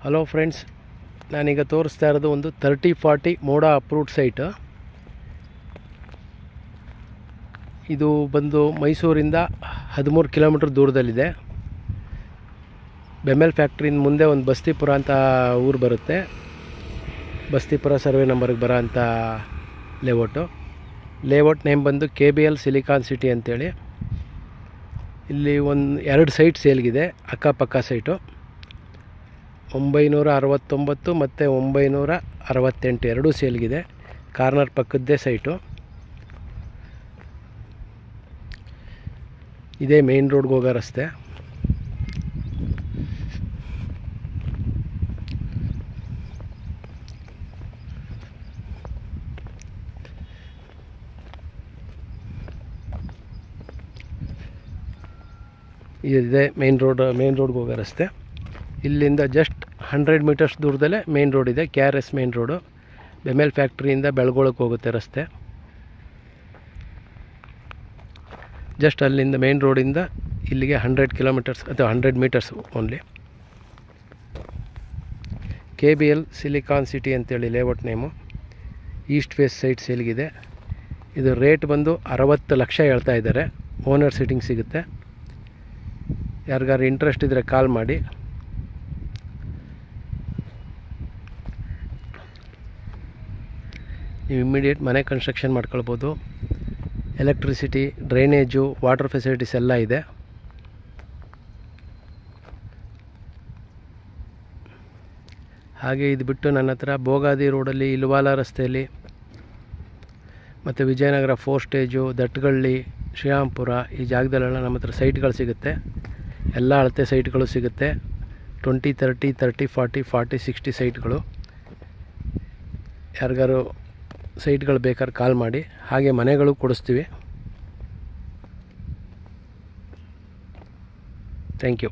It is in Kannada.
ಹಲೋ ಫ್ರೆಂಡ್ಸ್, ನಾನೀಗ ತೋರಿಸ್ತಾ ಇರೋದು ಒಂದು 30-40 ಮೋಡಾ ಅಪ್ರೂವ್ಡ್ ಸೈಟ್. ಇದು ಬಂದು ಮೈಸೂರಿಂದ 13 ಕಿಲೋಮೀಟ್ರ್ ದೂರದಲ್ಲಿದೆ. ಬೆಮೆಲ್ ಫ್ಯಾಕ್ಟ್ರಿಯಿಂದ ಮುಂದೆ ಒಂದು ಬಸ್ತಿಪುರ ಅಂತ ಊರು ಬರುತ್ತೆ. ಬಸ್ತಿಪುರ ಸರ್ವೆ ನಂಬರ್ಗೆ ಬರೋ ಅಂಥ ಲೇಔಟ್ ನೇಮ್ ಬಂದು KBL ಸಿಲಿಕಾನ್ ಸಿಟಿ ಅಂತೇಳಿ. ಇಲ್ಲಿ ಒಂದು 2 ಸೈಟ್ ಸೇಲ್ಗಿದೆ, ಅಕ್ಕಪಕ್ಕ ಸೈಟು. 969 ಮತ್ತು 968 ಎರಡೂ ಸೇಲ್ಗಿದೆ. ಕಾರ್ನರ್ ಪಕ್ಕದ್ದೇ ಸೈಟು. ಇದೇ ಮೇನ್ ರೋಡ್ಗೆ ಹೋಗೋ ರಸ್ತೆ. ಇದೇ ಮೇನ್ ರೋಡ್ಗೆ ಹೋಗೋ ರಸ್ತೆ. ಇಲ್ಲಿಂದ ಜಸ್ಟ್ 100 ಮೀಟರ್ಸ್ ದೂರದಲ್ಲೇ ಮೇನ್ ರೋಡ್ ಇದೆ, KRS ಮೇನ್ ರೋಡು. ಬೆಮೆಲ್ ಫ್ಯಾಕ್ಟ್ರಿಯಿಂದ ಬೆಳಗೊಳಕ್ಕೆ ಹೋಗುತ್ತೆ ರಸ್ತೆ. ಜಸ್ಟ್ ಅಲ್ಲಿಂದ ಮೇನ್ ರೋಡಿಂದ ಇಲ್ಲಿಗೆ 100 ಕಿಲೋಮೀಟರ್ಸ್ ಅಥವಾ 100 metres only. KBL Silicon City ಅಂತೇಳಿ layout name. East face site ಸೇಲ್ಗಿದೆ. ಇದು ರೇಟ್ ಬಂದು 60 ಲಕ್ಷ ಹೇಳ್ತಾ ಇದ್ದಾರೆ. ಓನರ್ ಸಿಟ್ಟಿಂಗ್ ಸಿಗುತ್ತೆ. ಯಾರಿಗಾರು ಇಂಟ್ರೆಸ್ಟ್ ಇದ್ದರೆ ಕಾಲ್ ಮಾಡಿ. ನೀವು ಇಮ್ಮಿಡಿಯೇಟ್ ಮನೆ ಕನ್ಸ್ಟ್ರಕ್ಷನ್ ಮಾಡ್ಕೊಳ್ಬೋದು. ಎಲೆಕ್ಟ್ರಿಸಿಟಿ, ಡ್ರೈನೇಜು, ವಾಟರ್ ಫೆಸಿಲಿಟೀಸ್ ಎಲ್ಲ ಇದೆ. ಹಾಗೆ ಇದು ಬಿಟ್ಟು ನನ್ನ ಹತ್ರ ಬೋಗಾದಿ ರೋಡಲ್ಲಿ, ಇಲ್ವಾಲ ರಸ್ತೆಯಲ್ಲಿ ಮತ್ತು ವಿಜಯನಗರ 4 ಸ್ಟೇಜು, ದಟ್ಗಳ್ಳಿ, ಶ್ರೀರಾಮ್ಪುರ ಈ ಜಾಗದಲ್ಲೆಲ್ಲ ನಮ್ಮ ಹತ್ರ ಸೈಟ್ಗಳು ಸಿಗುತ್ತೆ. ಎಲ್ಲ ಅಳತೆ ಸೈಟ್ಗಳು ಸಿಗುತ್ತೆ. 20, 30, 30, 40, 40, 60 ಸೈಟ್ಗಳು. ಯಾರಿಗಾರು ಸೈಟ್ಗಳು ಬೇಕಾದ್ರೆ ಕಾಲ್ ಮಾಡಿ. ಹಾಗೆ ಮನೆಗಳು ಕೊಡಿಸ್ತೀವಿ. Thank you.